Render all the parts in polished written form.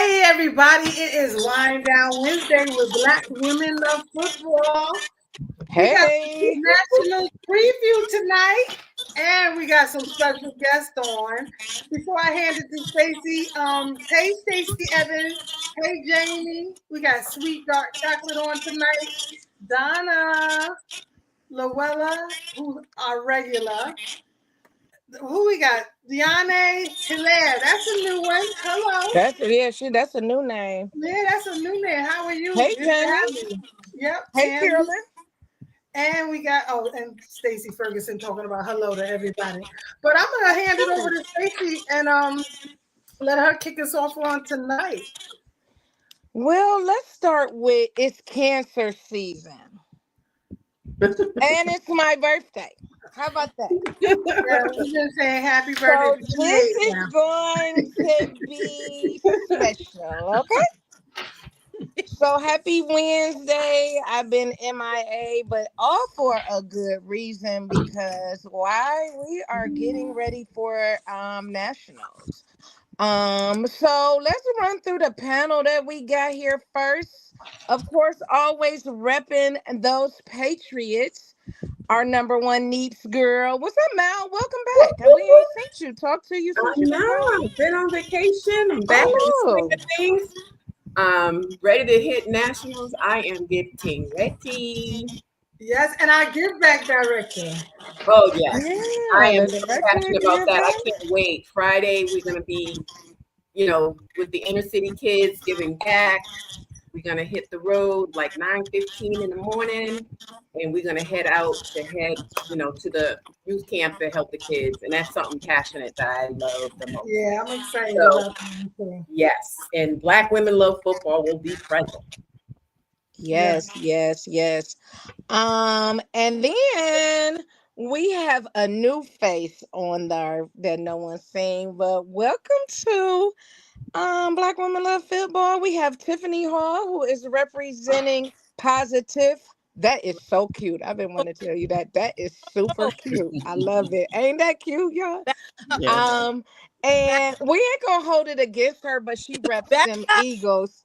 Hey everybody, it is Wind Down Wednesday with Black Women Love Football. We got Hey. national preview tonight, and we got some special guests on. Before I hand it to Stacey, hey Stacey Evans, hey Jamie, we got Sweet Dark Chocolate on tonight. Donna, Luella, who's our regular. Who we got? Diane Hilaire. That's a new one. Hello. That's a new name. Yeah, that's a new name. How are you? Hey, Good to Jamie. have you. Yep. Hey, Carolyn. And we got and Stacey Ferguson talking about hello to everybody. But I'm gonna hand it over to Stacey and let her kick us off on tonight. Well, let's start with it's cancer season. And it's my birthday. How about that? Yeah, we've been saying happy birthday. So this is going to be special, okay? So happy Wednesday. I've been MIA, but all for a good reason because why we are getting ready for nationals. So let's run through the panel that we got here first. Of course, always repping those Patriots. Our number one Neeps girl. What's up, Mal? Welcome back. We ain't seen you. Talk to you since you've been on vacation. I'm back in the swing of things. Ready to hit nationals. I am getting ready. Yes, and our give back director. Oh yes, I am so passionate about that. I can't wait. Friday we're gonna be, with the inner city kids giving back. We're gonna hit the road like 9:15 in the morning, and we're gonna head out to the youth camp to help the kids, and that's something passionate that I love the most. Yeah, I'm excited about that. Yes, and Black Women Love Football will be present. Yes. And then we have a new face on there that no one's seen, but welcome to Black Women Love Football. We have Tiffany Hall, who is representing Positive. That is so cute. I've been wanting to tell you that. That is super cute. I love it. Ain't that cute, y'all? Yes. And we ain't gonna hold it against her, but she reps them Eagles.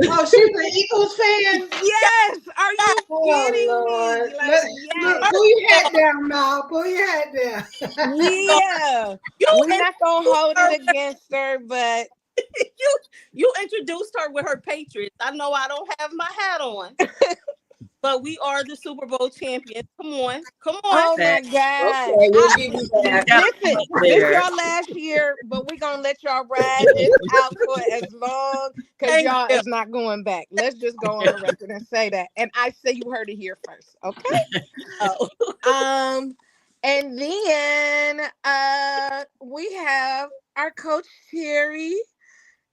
Oh, she's an Eagles fan? Yes. Are you kidding Lord. me? Like, yes. Pull your head down, Mal. Pull your head down. Yeah. We're not going to hold it against her, but... You introduced her with her Patriots. I know I don't have my hat on. But we are the Super Bowl champions. Come on. Oh, my God. Okay, we'll give you that. Listen, this y'all last year, but we're going to let y'all ride this out for as long because y'all is not going back. Let's just go on the record and say that. And I say you heard it here first, okay? And then we have our coach, Terry,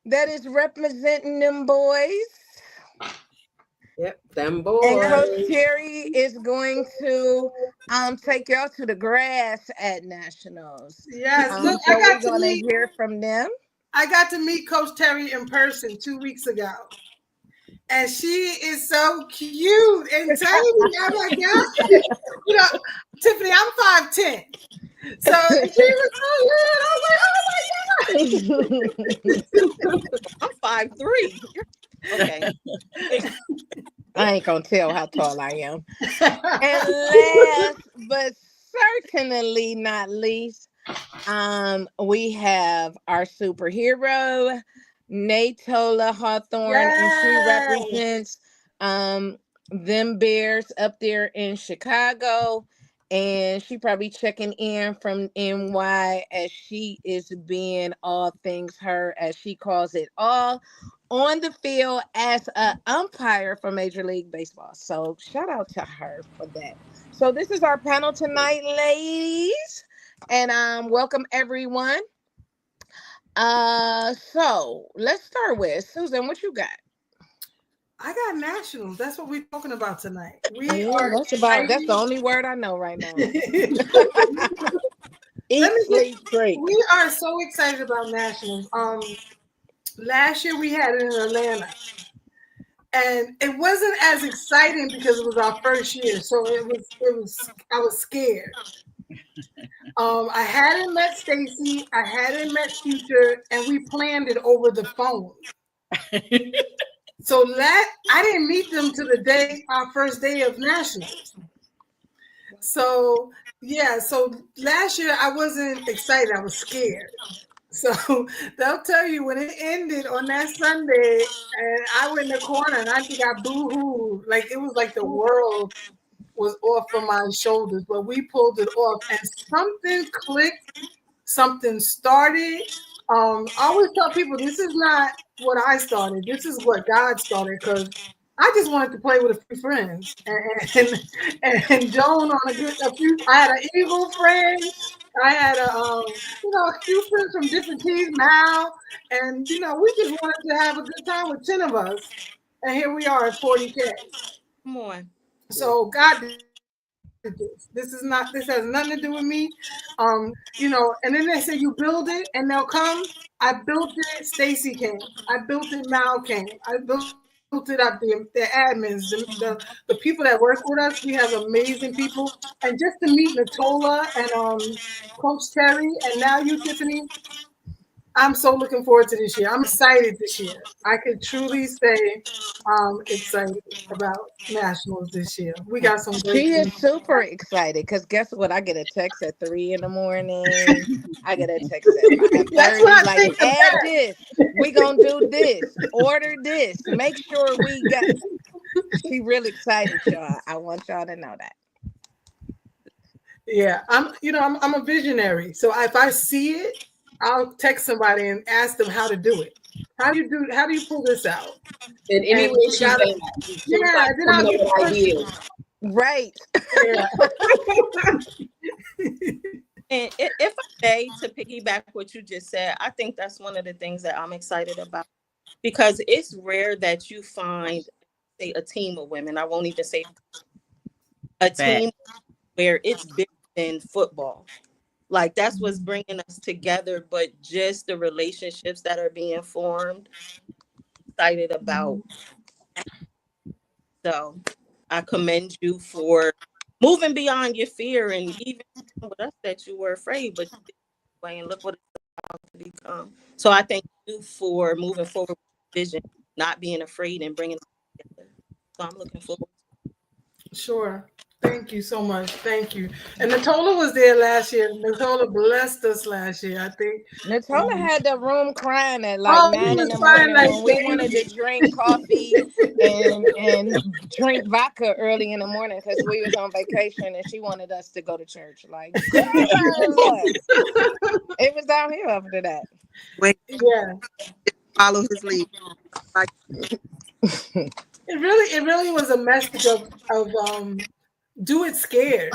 that is representing them boys. Yep, them boys. And Coach Terry is going to take y'all to the grass at nationals. Yes, look, so we're going to hear from them. I got to meet Coach Terry in person 2 weeks ago. And she is so cute and tiny. Oh my God. Tiffany, I'm 5'10". So she was so good. I was like, oh my God. I'm 5'3". Okay. I ain't gonna tell how tall I am. And last but certainly not least, we have our superhero, Natola Hawthorne, and she represents them Bears up there in Chicago. And she probably checking in from NY as she is being all things her, as she calls it, all on the field as an umpire for Major League Baseball. So shout out to her for that. So this is our panel tonight, ladies. And welcome everyone. So let's start with Susan. What you got? I got nationals. That's what we're talking about tonight. That's the only word I know right now. We are so excited about nationals. Last year we had it in Atlanta, and it wasn't as exciting because it was our first year. So I was scared. I hadn't met Stacy, I hadn't met Future, and we planned it over the phone. So I didn't meet them to the day, our first day of nationals. So yeah, so last year I wasn't excited, I was scared. So they'll tell you when it ended on that Sunday, and I went in the corner and I think I boo-hooed. Like it was like the world was off of my shoulders, but we pulled it off and something clicked, something started. I always tell people this is not what I started, this is what God started, because I just wanted to play with a few friends and Joan on a few. I had an Eagle friend. I had a few friends from different teams, Mal, and we just wanted to have a good time with 10 of us, and here we are at 40K. Come on. So God did this. This has nothing to do with me. And then they say you build it and they'll come. I built it. Stacy came. I built it. Mal came. I built it up. The admins, the people that work with us. We have amazing people. And just to meet Natola and Coach Terry and now you, Tiffany. I'm so looking forward to this year. I'm excited this year. I could truly say I'm excited about nationals this year. We got some great She is things. super excited because guess what? I get a text at 3 a.m. I get a text at 5:30. Like, add this. We gonna do this. Order this. Make sure we got. She really excited, y'all. I want y'all to know that. Yeah, I'm a visionary. So if I see it, I'll text somebody and ask them how to do it. How do you pull this out? And anyway, then I'll get ideas. Right. Yeah. And if I may, to piggyback what you just said, I think that's one of the things that I'm excited about, because it's rare that you find a team of women. I won't even say a team where it's bigger than football. Like that's what's bringing us together, but just the relationships that are being formed. Excited about. So I commend you for moving beyond your fear and even with us that you were afraid, but and look what it's about to become. So I thank you for moving forward with vision, not being afraid and bringing it together. So I'm looking forward. Sure. Thank you so much. Thank you. And Natola was there last year. Natola blessed us last year, I think. Natola had the room crying at like 9 in the morning when we wanted to drink coffee and drink vodka early in the morning because we was on vacation and she wanted us to go to church. Like, girl, it was downhill after that. Yeah. Follow his lead. It really was a message of do it scared.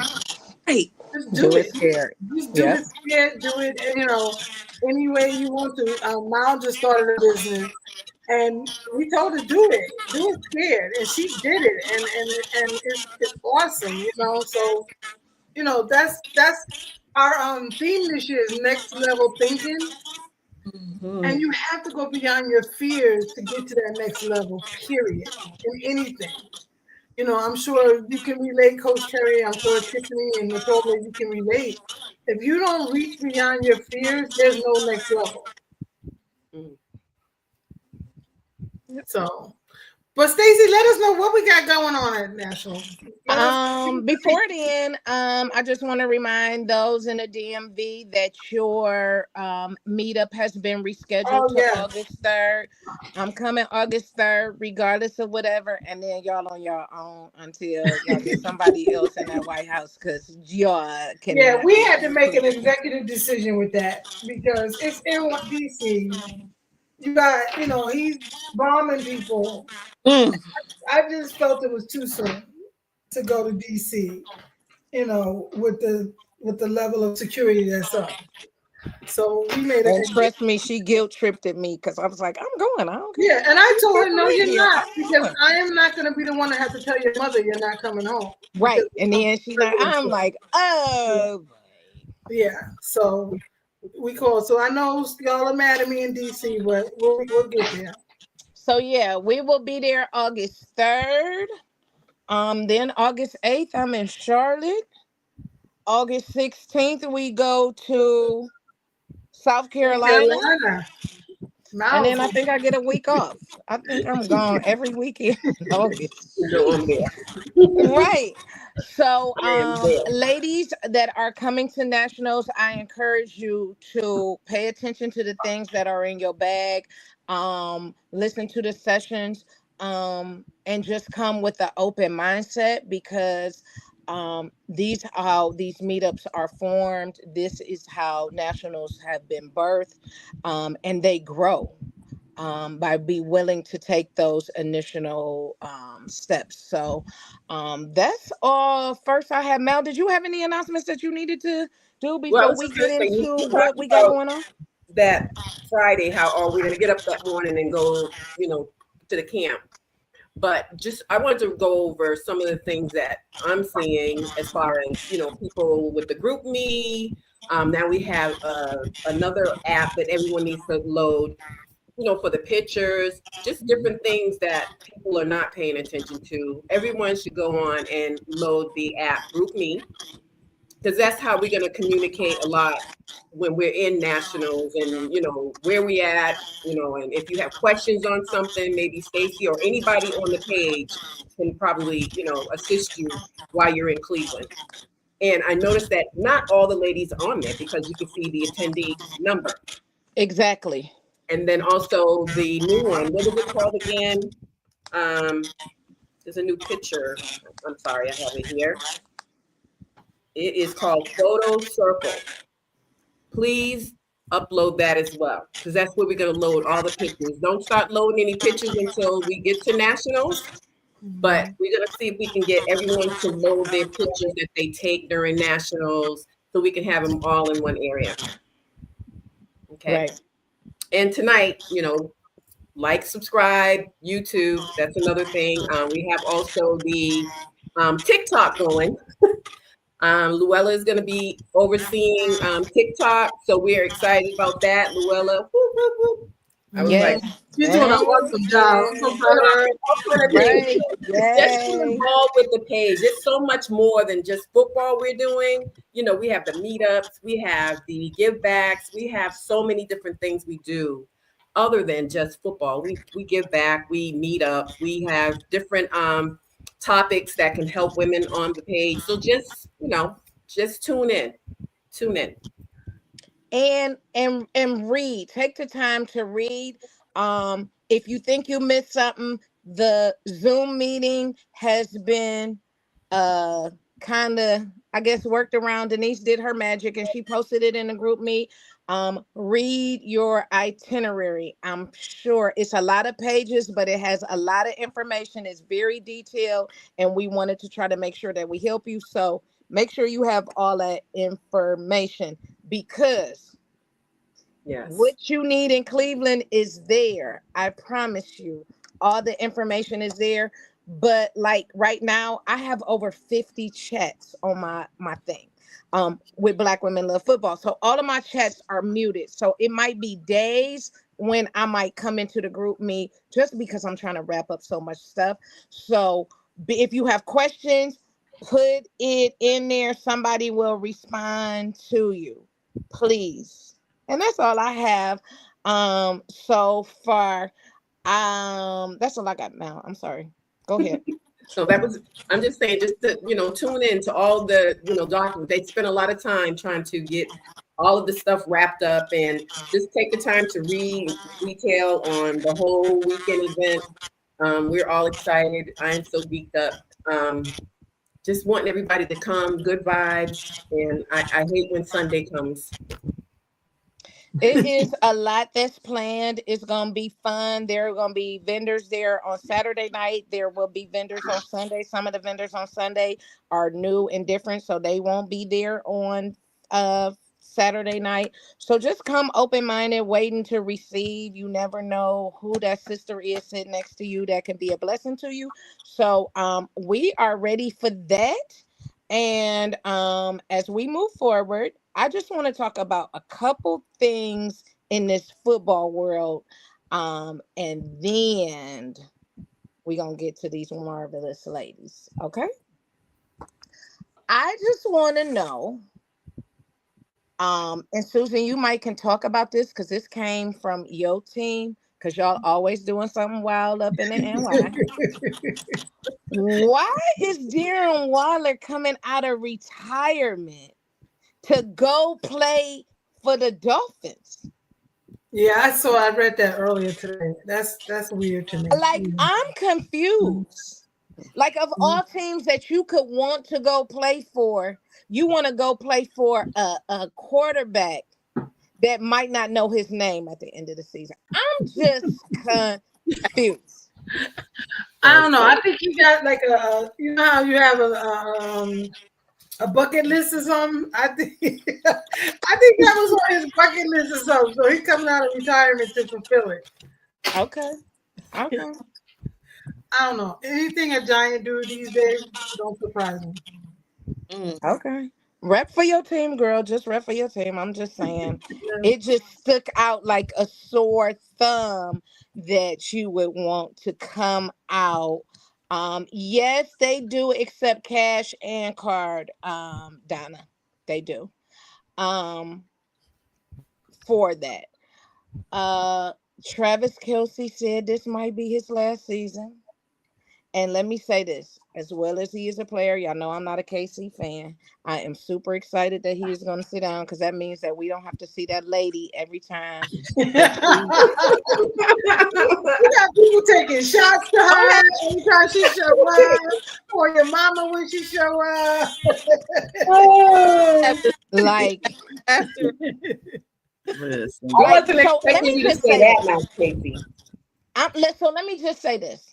Right. Just do it scared. Just do it scared. Do it, any way you want to. Mal just started a business, and we told her do it scared, and she did it, and it's awesome, So, that's our theme this year is next level thinking. Mm-hmm. And you have to go beyond your fears to get to that next level, period, in anything. I'm sure you can relate, Coach Terry. I'm sure Tiffany and Natola, you can relate. If you don't reach beyond your fears, there's no next level. So, but Stacey, let us know what we got going on at National. Before then, I just want to remind those in the DMV that your meetup has been rescheduled to August 3rd. I'm coming August 3rd, regardless of whatever, and then y'all on your own until y'all get somebody else in that White House because y'all can. Yeah, we had to make an executive decision with that because it's in DC. You got, he's bombing people. I just felt it was too soon to go to DC, with the level of security that's up. So we made it. And trust me, she guilt tripped at me because I was like, I'm going. I don't care. Yeah, and I told her, no, you're not, because I am not going to be the one that has to tell your mother you're not coming home. Right. And then she's like, I'm like, oh. Yeah. So we called. So I know y'all are mad at me in DC, but we'll get there. So yeah, we will be there August 3rd. Then August 8th, I'm in Charlotte. August 16th, we go to South Carolina. Carolina. And then I Mountain. think I get a week off. I think I'm gone every weekend in August. No, I'm there. Right. So, I am there. ladies that are coming to nationals, I encourage you to pay attention to the things that are in your bag. Listen to the sessions, and just come with an open mindset, because these how these meetups are formed. This is how nationals have been birthed, and they grow by be willing to take those initial steps. So that's all. First, I have Mel. Did you have any announcements that you needed to do Well, I before was we just get gonna say, you into what talked we got about going on? that Friday, how are we gonna get up that morning and go, to the camp? But just I wanted to go over some of the things that I'm seeing as far as people with the group me. Now we have another app that everyone needs to load, for the pictures, just different things that people are not paying attention to. Everyone should go on and load the app Group Me, because that's how we're going to communicate a lot when we're in nationals, and where we at, and if you have questions on something, maybe Stacy or anybody on the page can probably assist you while you're in Cleveland. And I noticed that not all the ladies are on there, because you can see the attendee number. Exactly. And then also the new one, what is it called again? There's a new picture. I'm sorry, I have it here. It is called Photo Circle. Please upload that as well, because that's where we're going to load all the pictures. Don't start loading any pictures until we get to nationals, but we're going to see if we can get everyone to load their pictures that they take during nationals, so we can have them all in one area. Okay. Right. And tonight, like, subscribe, YouTube. That's another thing. We have also the TikTok going. Luella is going to be overseeing TikTok, so we're excited about that. Luella, whoop, whoop, whoop. I was Yes. like, You're doing an awesome job. I'm so proud of you. Right. just get Yay. involved with the page. It's so much more than just football we're doing. We have the meetups, we have the give backs, we have so many different things we do other than just football. We give back, we meet up, we have different topics that can help women on the page. So just tune in. And read. Take the time to read. If you think you missed something, the Zoom meeting has been kind of, I guess, worked around. Denise did her magic and she posted it in the group meet. Read your itinerary. I'm sure it's a lot of pages, but it has a lot of information. It's very detailed, and we wanted to try to make sure that we help you. So make sure you have all that information, because Yes. what you need in Cleveland is there. I promise you, all the information is there. But like right now, I have over 50 chats on my thing with Black Women Love Football. So all of my chats are muted. So it might be days when I might come into the group me, just because I'm trying to wrap up so much stuff. So if you have questions, put it in there. Somebody will respond to you, please. And that's all I have so far. That's all I got now. I'm sorry. Go ahead. So I'm just saying, just to, tune in to all the, documents. They spend a lot of time trying to get all of the stuff wrapped up, and just take the time to read detail on the whole weekend event. We're all excited. I am so geeked up. Just wanting everybody to come, good vibes. And I hate when Sunday comes. It is a lot that's planned. It's going to be fun. There are going to be vendors there on Saturday night. There will be vendors on Sunday. Some of the vendors on Sunday are new and different, so they won't be there on Saturday night. So just come open-minded, waiting to receive. You never know who that sister is sitting next to you that can be a blessing to you. So we are ready for that. And as we move forward, I just want to talk about a couple things in this football world. And then we're going to get to these marvelous ladies. Okay. I just want to know, and Susan, you might can talk about this because this came from your team, because y'all always doing something wild up in the NY. Why is Darren Waller coming out of retirement to go play for the Dolphins? Yeah, I read that earlier today. That's weird to me. Like, I'm confused. Like, of all teams that you could want to go play for, you want to go play for a quarterback that might not know his name at the end of the season. I'm just confused. I don't know. I think he got like you know how you have a bucket list or something. I think that was on his bucket list or something. So he's coming out of retirement to fulfill it. Okay. I don't know. Anything a Giant do these days don't surprise me. Okay. Rep for your team, girl. Just rep for your team. I'm just saying. It just stuck out like a sore thumb that you would want to come out. Yes, they do accept cash and card, Donna. They do. For that. Travis Kelce said this might be his last season. And let me say this, as well as he is a player, y'all know I'm not a KC fan. I am super excited that he is going to sit down, because that means that we don't have to see that lady every time. You got people taking shots to her every time she show up, or your mama when she show up. Like, Listen. Like, I wasn't so let expecting me you to just say say that this. now, Casey. So let me just say this.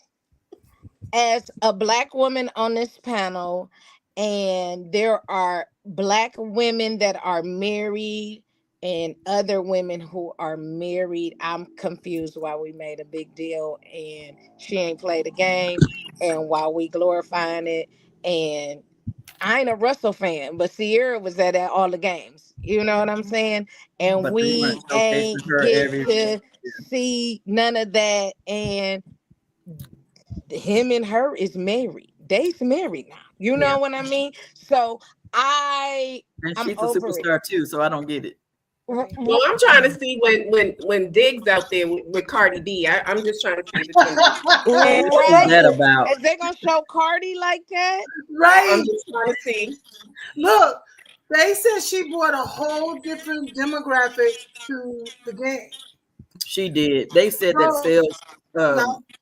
As a Black woman on this panel, and there are Black women that are married and other women who are married, I'm confused why we made a big deal and she ain't played a game, and why we glorifying it. And I ain't a Russell fan, but Sierra was at all the games. You know what I'm saying? And But they we weren't showcasing ain't her get every to see none of that. And him and her is married. They's married now. You know what I mean? So and I'm she's a over it. superstar too, so I don't get it. Well, I'm trying to see when Diggs out there with Cardi B. I'm just trying to see the What is that about? Is they gonna show Cardi like that? Right. I'm just trying to see. Look, they said she brought a whole different demographic to the game. She did. They said that sales.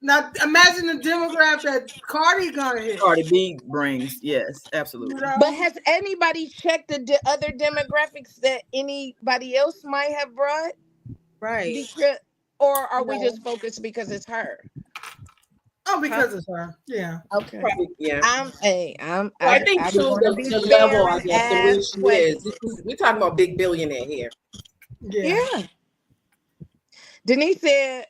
Now imagine the demographic that Cardi gonna hit. Cardi B brings, yes, absolutely. You know? But has anybody checked the other demographics that anybody else might have brought? Right. Or are we just focused because it's her? Oh, because it's her. Yeah. Okay. Probably, yeah. I think too the level, I guess, the way she is. We're talking about big billionaire here. Yeah. Denise said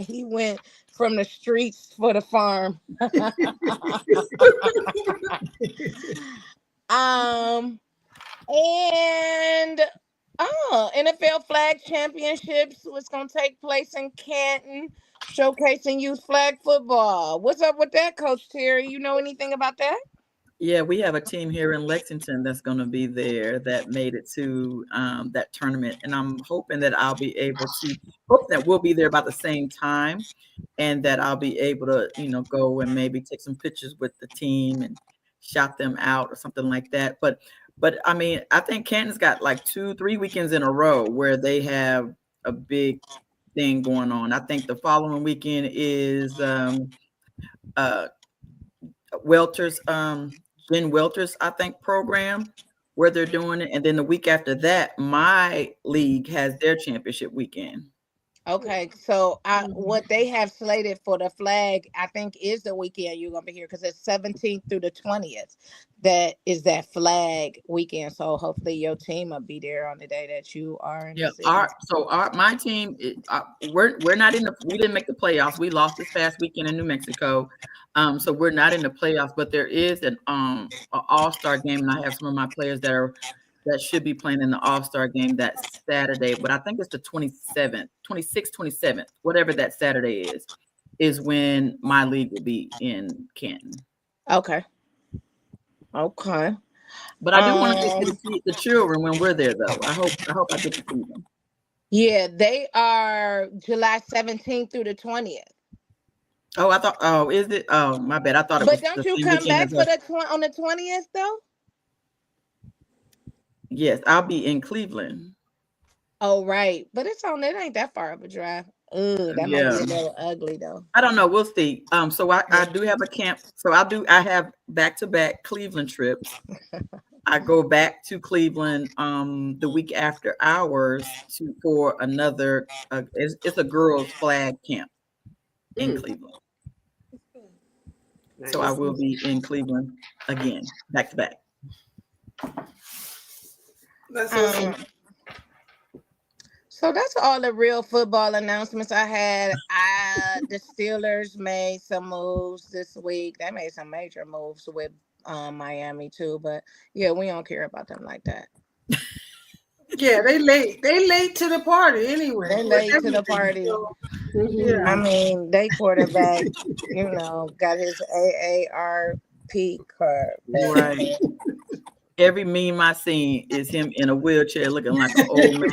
he went from the streets for the farm. And NFL Flag Championships was going to take place in Canton, showcasing youth flag football. What's up with that, Coach Terry? You know anything about that? Yeah, we have a team here in Lexington that's going to be there that made it to that tournament, and I'm hoping that I'll be able to. Hope that we'll be there about the same time, and that I'll be able to, go and maybe take some pictures with the team and shout them out or something like that. But I mean, I think Canton's got like 2-3 weekends in a row where they have a big thing going on. I think the following weekend is Welter's Jen Welter's, I think, program where they're doing it. And then the week after that, my league has their championship weekend. Okay, so what they have slated for the flag, I think, is the weekend you're gonna be here, because it's 17th through the 20th. That is that flag weekend. So hopefully your team will be there on the day that you are in. Yeah. My team, we're not in we didn't make the playoffs. We lost this past weekend in New Mexico, so we're not in the playoffs. But there is an all-star game, and I have some of my players that should be playing in the all-star game that Saturday, but I think it's the 26th, 27th, whatever that Saturday is when my league will be in Canton. Okay. But I do want to get to see the children when we're there, though. I hope I get to see them. Yeah, they are July 17th through the 20th. Oh, I thought. Oh, is it? Oh, my bad. I thought it was. But don't the you same come weekend back as for us. the on the 20th though? Yes, I'll be in Cleveland. Oh, right. But it ain't that far of a drive. Ooh, that might be a little ugly though. I don't know. We'll see. So I do have a camp. So I have back-to-back Cleveland trips. I go back to Cleveland the week after ours for another. It's a girls' flag camp in Cleveland. Nice. So I will be in Cleveland again, back to back. That's awesome. So that's all the real football announcements I had. The Steelers made some moves this week. They made some major moves with Miami too, but yeah, we don't care about them like that. Yeah, they late. They late to the party anyway. They late to the party. So, yeah. I mean, they quarterback, got his AARP card. Right. Every meme I seen is him in a wheelchair looking like an old man.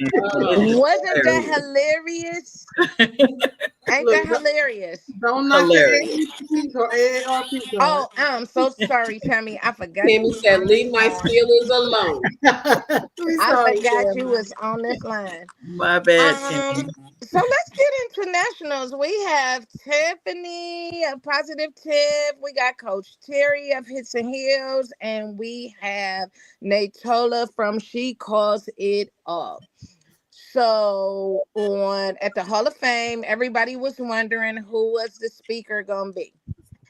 Wasn't that hilarious? Ain't that hilarious? Don't knock Hilarious. the AARP. Oh, I'm so sorry, Tammy. I forgot. Tammy said, "Leave my Steelers alone." I forgot you was on this line. My bad, Tammy. So let's get into nationals. We have Tiffany, a positive tip. We got Coach Terry of Hits and Heels, and we have Natola from She Calls It Up. So at the Hall of Fame, everybody was wondering who was the speaker gonna be.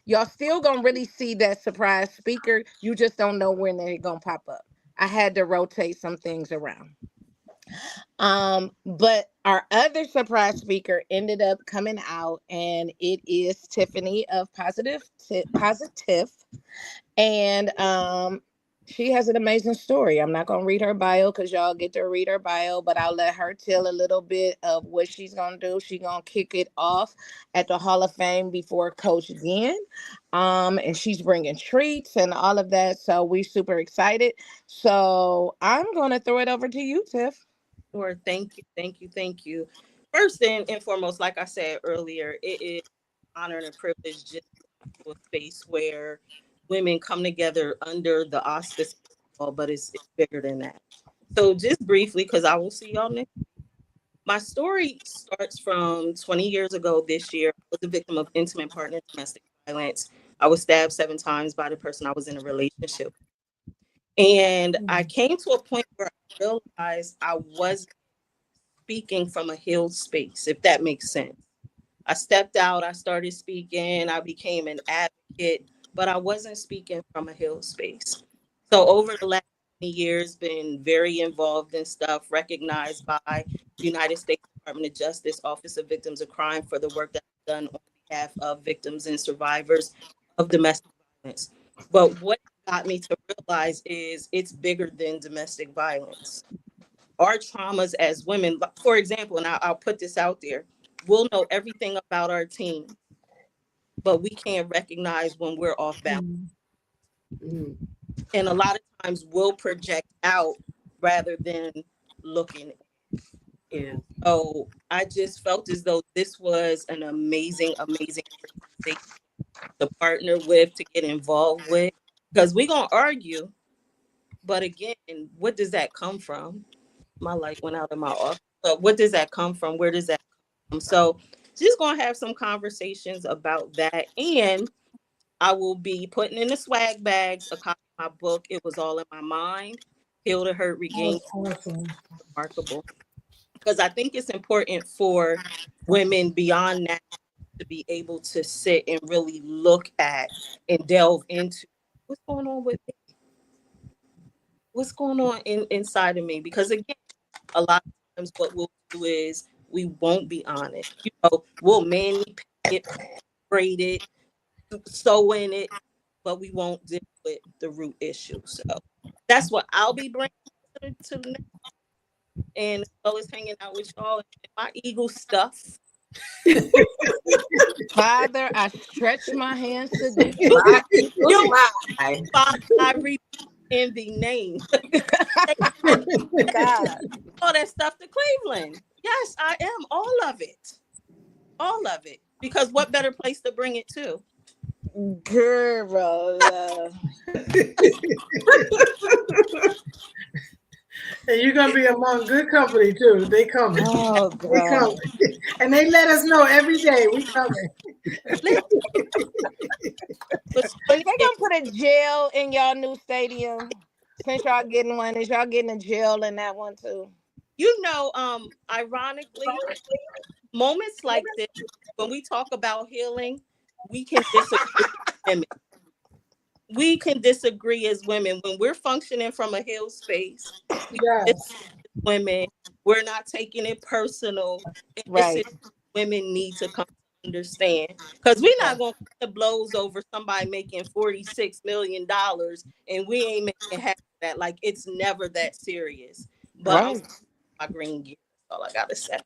Y'all still gonna really see that surprise speaker. You just don't know when they're gonna pop up. I had to rotate some things around. But our other surprise speaker ended up coming out, and it is Tiffany of Positive, and she has an amazing story. I'm not gonna read her bio because y'all get to read her bio, but I'll let her tell a little bit of what she's gonna do. She's gonna kick it off at the Hall of Fame before Coach Ginn, and she's bringing treats and all of that. So we're super excited. So I'm gonna throw it over to you, Tiff. Sure. Thank you. First and foremost, like I said earlier, it is an honor and a privilege just to a space where women come together under the auspice, but it's bigger than that. So just briefly, because I will see y'all next. My story starts from 20 years ago this year. I was the victim of intimate partner domestic violence. I was stabbed 7 times by the person I was in a relationship. And I came to a point where I realized I wasn't speaking from a healed space, if that makes sense. I stepped out, I started speaking, I became an advocate, but I wasn't speaking from a healed space. So over the last 20 years, been very involved in stuff, recognized by the United States Department of Justice, Office of Victims of Crime for the work that I've done on behalf of victims and survivors of domestic violence. But what got me to realize is it's bigger than domestic violence. Our traumas as women, for example, and I'll put this out there, we'll know everything about our team, but we can't recognize when we're off balance. And a lot of times we'll project out rather than looking. Yeah. So I just felt as though this was an amazing to partner with, to get involved with, because we're going to argue. But again, what does that come from? My light went out of my office. But what does that come from? Where does that come from? So just going to have some conversations about that. And I will be putting in the swag bags a copy of my book, It Was All in My Mind, Heal to Hurt, Regain. Awesome. Remarkable. Because I think it's important for women beyond that to be able to sit and really look at and delve into what's going on with me. What's going on inside of me? Because again, a lot of times what we'll do is we won't be honest. We'll manually it, braid it, sew in it, but we won't deal with the root issue. So that's what I'll be bringing to the next. And always hanging out with y'all and my eagle stuff. Father, I stretch my hands to thee. in the name. God. All that stuff to Cleveland. Yes, I am. All of it. All of it. Because what better place to bring it to? Girl. And you're gonna be among good company too. They coming. Oh, They God. coming. And they let us know every day we coming. But Is they gonna put a jail in y'all new stadium? Since y'all getting one, is y'all getting a jail in that one too? you know, ironically, moments like this, when we talk about healing, we can disagree as women. We can disagree as women when we're functioning from a healed space. Yes. It's women. We're not taking it personal. And this Right. is women need to come to understand, because we're not going to put the blows over somebody making $46 million and we ain't making half of that. Like, it's never that serious. But Right. my green gear. That's all I gotta say.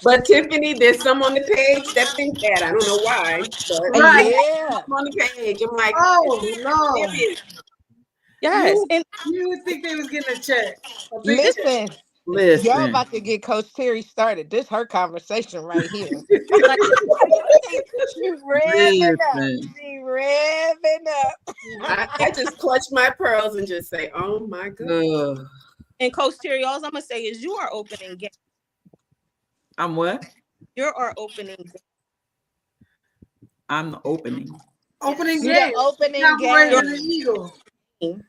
But Tiffany, there's some on the page that think that. I don't know why, but Right. Yeah. I'm on the page. I'm like, Oh no. Yes, You, and you would think they was getting a check. A big check. Listen, y'all Listen. about to get Coach Terry started. This her conversation right here. like, She revving up. Listen. She revving up. I just clutch my pearls and just say, oh my God. Ugh. and Coach Terry, all I'm gonna say is you are opening game. I'm what? You're our opening game. I'm the opening. Opening You game. the opening Operating the game. Eagle.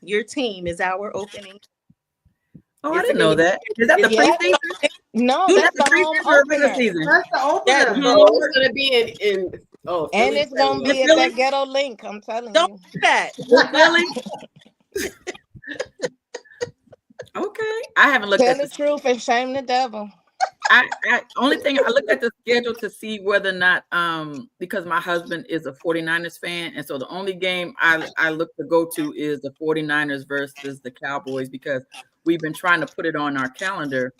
Your team is our opening. Oh, I Is didn't it- know that. Is that the Yeah. preseason? No, Is that's that the home preseason or regular opener. season? That's the opener. Yes, Oh, it's gonna be in And Philly, it's gonna Philly. be at Philly? that ghetto link. I'm telling don't you. do that. Really? Okay. I haven't looked Tell at the the truth and shame the devil. I only thing I looked at the schedule to see whether or not because my husband is a 49ers fan, and so the only game I look to go to is the 49ers versus the Cowboys, because we've been trying to put it on our calendar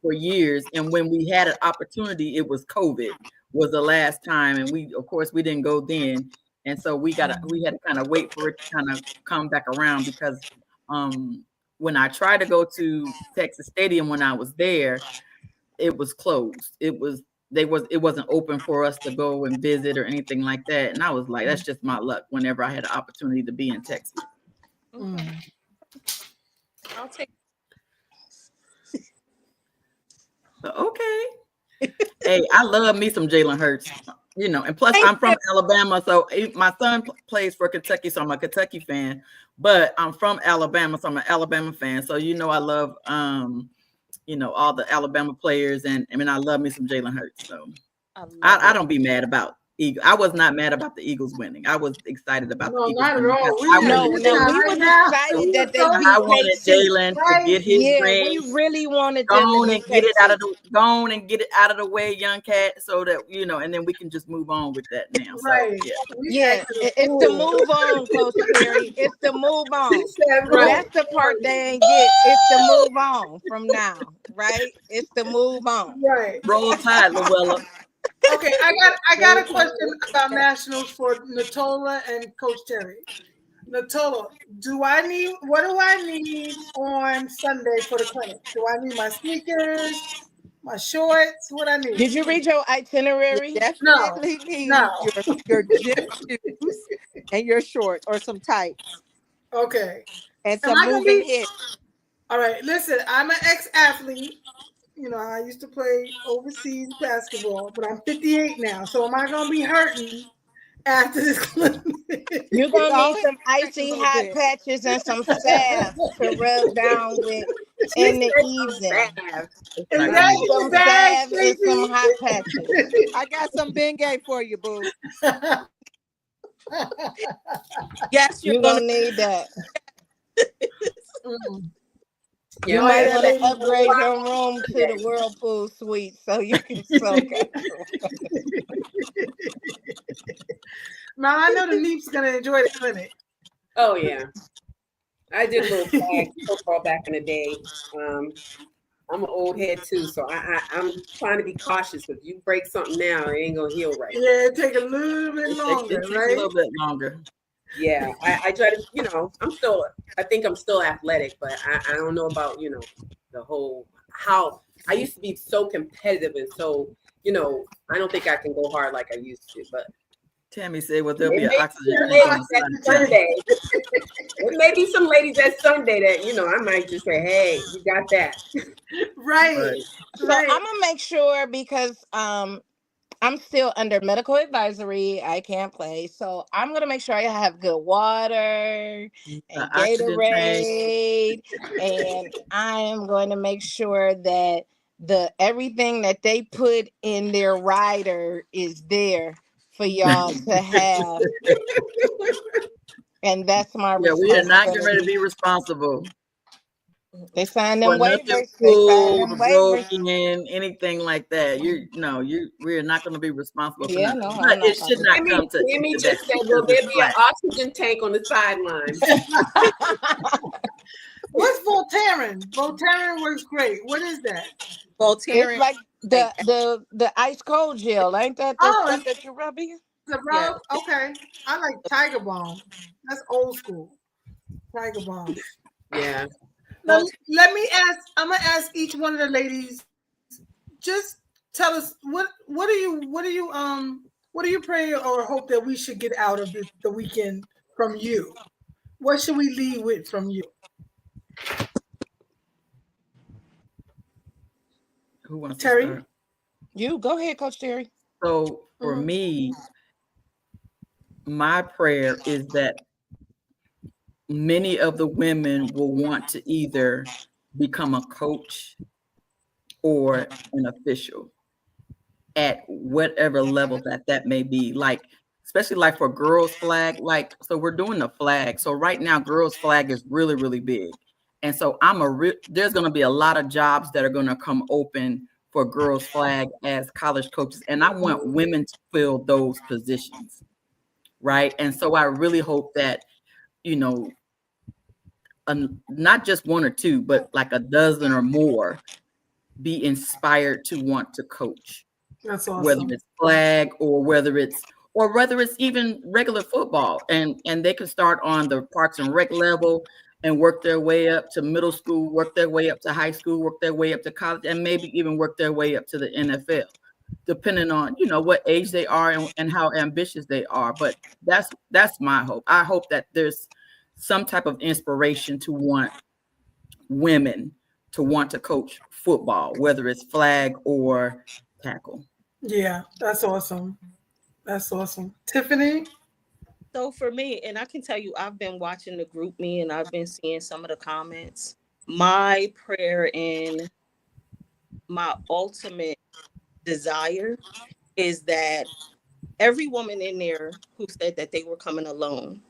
for years, and when we had an opportunity, it was COVID was the last time, and we didn't go then, and so we had to kind of wait for it to kind of come back around, because when I tried to go to Texas Stadium when I was there, it was closed. It wasn't open for us to go and visit or anything like that. And I was like, that's just my luck whenever I had the opportunity to be in Texas. Okay. I'll take. But okay. Hey, I love me some Jalen Hurts. And plus I'm from Alabama, so my son plays for Kentucky, so I'm a Kentucky fan. But I'm from Alabama, so I'm an Alabama fan. So I love all the Alabama players, and I mean, I love me some Jalen Hurts. So I don't be mad about Eagles. I was not mad about the Eagles winning. I was excited about the Eagles not at winning. all. because I We wanted- was excited that they beat I wanted KC. Jalen to get his Yeah, ring. we really wanted Go them on to and beat get it out KC. of the way, young cat, so that and then we can just move on with that now. So Right. Yeah, it's the move on, Coach Terry. It's the move on. Right. That's the part they ain't get. It's the move on from now, right? It's the move on. Right. Roll Tide, Luella. Okay, I got a question about nationals for Natola and Coach Terry. Natola, what do I need on Sunday for the clinic? Do I need my sneakers, my shorts? What I need? Did you read your itinerary? Definitely need No. your gym shoes and your shorts or some tights Okay. and Am some I gonna moving be- head. All right, listen, I'm an ex-athlete. I used to play overseas basketball, but I'm 58 now. So am I gonna be hurting after this clinic? You're gonna Go need some ahead, icy stretch a little hot bit. patches and some salve to rub down with in the evening. Is that Some too bad, salve and some Stacey? hot patches. I got some Bengay for you, boo. Yes, you're You're gonna. gonna need that. You Yeah, might yeah, want to lady. upgrade your room to the Whirlpool suite so you can soak it. Now I know the Neep's gonna enjoy the clinic. Oh yeah. I did a little flag football back in the day. I'm an old head too, so I'm trying to be cautious. If you break something now, it ain't gonna heal right. Yeah, it take a little bit longer, It takes right? a little bit longer. Yeah, I try to, I think I'm still athletic, but I don't know about, the whole, how I used to be so competitive and so, I don't think I can go hard like I used to, but Tammy said, well, there'll be an it oxygen may tank on the be side. Sunday. There may be some ladies that Sunday that, I might just say, hey, you got that. Right. Right. So Right. I'm gonna make sure because I'm still under medical advisory. I can't play. So I'm gonna make sure I have good water and Oxygen tank. Gatorade. And I am going to make sure that everything that they put in their rider is there for y'all to have. And that's my Yeah, we are not getting ready to responsibility. be responsible They signed for them nothing waivers. They signed pulled, them waivers. broken, anything like that. We're not going to be responsible for Yeah, nothing. no, I'm But not it should gonna. not come to Tammy that just said, because will there it's be an flat. oxygen tank on the sideline? What's Voltaren? Voltaren works great. What is that? Voltaren. It's like the ice cold gel, ain't that the Oh, stuff that you rub in? The rub? Okay. I like Tiger Balm. That's old school. Tiger Balm. Yeah. Let me ask. I'm gonna ask each one of the ladies. Just tell us what do you pray or hope that we should get out of the weekend from you? What should we leave with from you? Who wants Terry? to start? You go ahead, Coach Terry. So for me, my prayer is that many of the women will want to either become a coach or an official at whatever level that may be. Like, especially like for girls flag, so we're doing the flag. So right now, girls flag is really, really big. And so there's going to be a lot of jobs that are going to come open for girls flag as college coaches. And I want women to fill those positions. Right. And so I really hope that, not just one or two, but like a dozen or more be inspired to want to coach. That's awesome. Whether it's flag or whether it's even regular football, and they can start on the Parks and Rec level and work their way up to middle school, work their way up to high school, work their way up to college, and maybe even work their way up to the NFL, depending on what age they are and how ambitious they are. But that's my hope. I hope that there's some type of inspiration to want women to want to coach football, whether it's flag or tackle. Yeah, that's awesome. That's awesome. Tiffany? So for me, and I can tell you, I've been watching the group me and I've been seeing some of the comments. My prayer and my ultimate desire is that every woman in there who said that they were coming alone,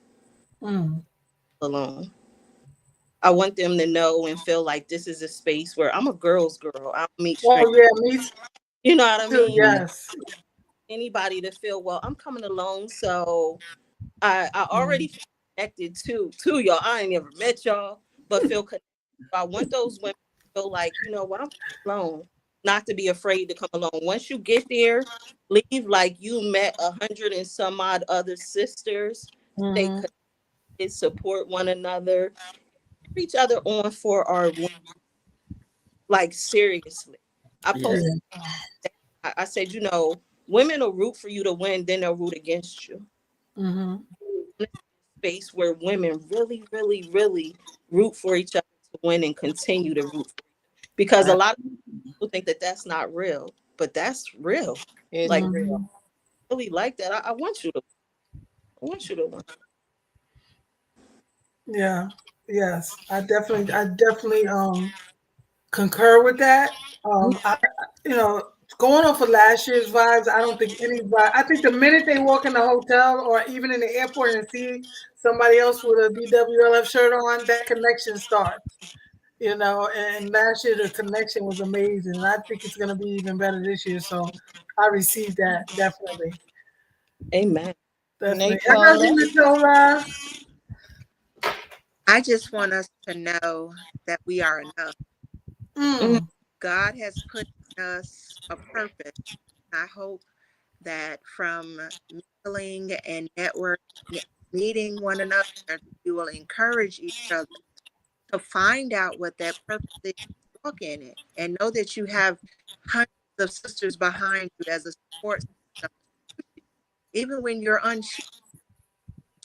I want them to know and feel like this is a space where I'm a girl's girl. I'll meet strangers. Oh, yeah, me you know what I mean? Yes. Anybody to feel, well, I'm coming alone, so I already feel connected to y'all. I ain't never met y'all, but feel connected. I want those women to feel like, I'm alone, not to be afraid to come alone. Once you get there, leave like you met 100 and some odd other sisters. They could support one another, each other on for our win. Like seriously, I posted. I said, women will root for you to win, then they'll root against you. Space where women really, really, really root for each other to win and continue to root, because a lot of people think that that's not real, but that's real. It's like real. Really like that. I want you to. I want you to win. Yeah. Yes. I definitely concur with that. Going off of last year's vibes, I don't think I think the minute they walk in the hotel or even in the airport and see somebody else with a BWLF shirt on, that connection starts. And last year the connection was amazing. And I think it's going to be even better this year. So I received that, definitely. Amen. Definitely. I just want us to know that we are enough. God has put in us a purpose. I hope that from mingling and networking, meeting one another, you will encourage each other to find out what that purpose is, walk in it, and know that you have hundreds of sisters behind you as a support system. Even when you're unsure,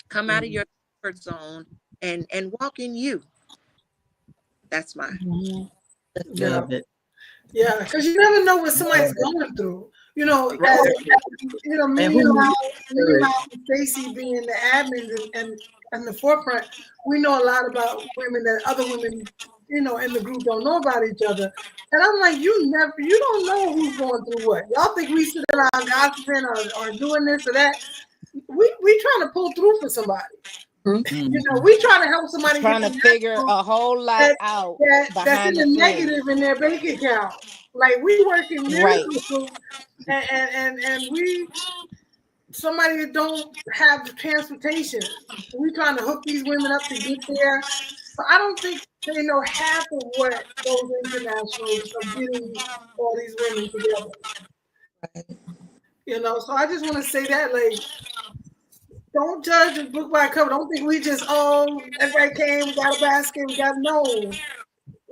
come out of your comfort zone and walk in you. That's mine. Yeah, Love it. yeah, because you never know what somebody's going through. You know, Right. me And and who Miles needs and Stacy being the admins and the forefront, we know a lot about women that other women, you know, in the group don't know about each other. And I'm like, you don't know who's going through what. Y'all think we sit around gossiping or doing this or that. We trying to pull through for somebody. Mhm. You know, we trying to help somebody Trying get to the figure national a whole lot that, out that's in behind the the scenes. negative in their bank account. Like we working Right. miracles, and we somebody that don't have the transportation. We trying to hook these women up to get there. But I don't think they know half of what those internationals are getting all these women together. You know, so I just want to say that, like, don't judge a book by a cover. Don't think we just, everybody came, we got a basket, we got no.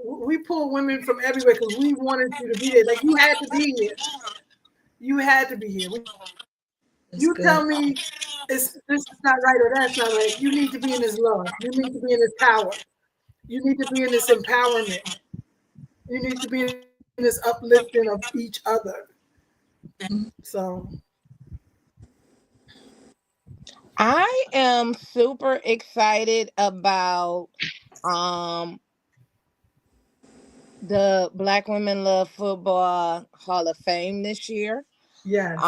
We pull women from everywhere because we wanted you to be there. Like, you had to be here. You had to be here. You tell me this is not right or that's not right. You need to be in this love. You need to be in this power. You need to be in this empowerment. You need to be in this uplifting of each other. So I am super excited about the Black Women Love Football Hall of Fame this year. yes.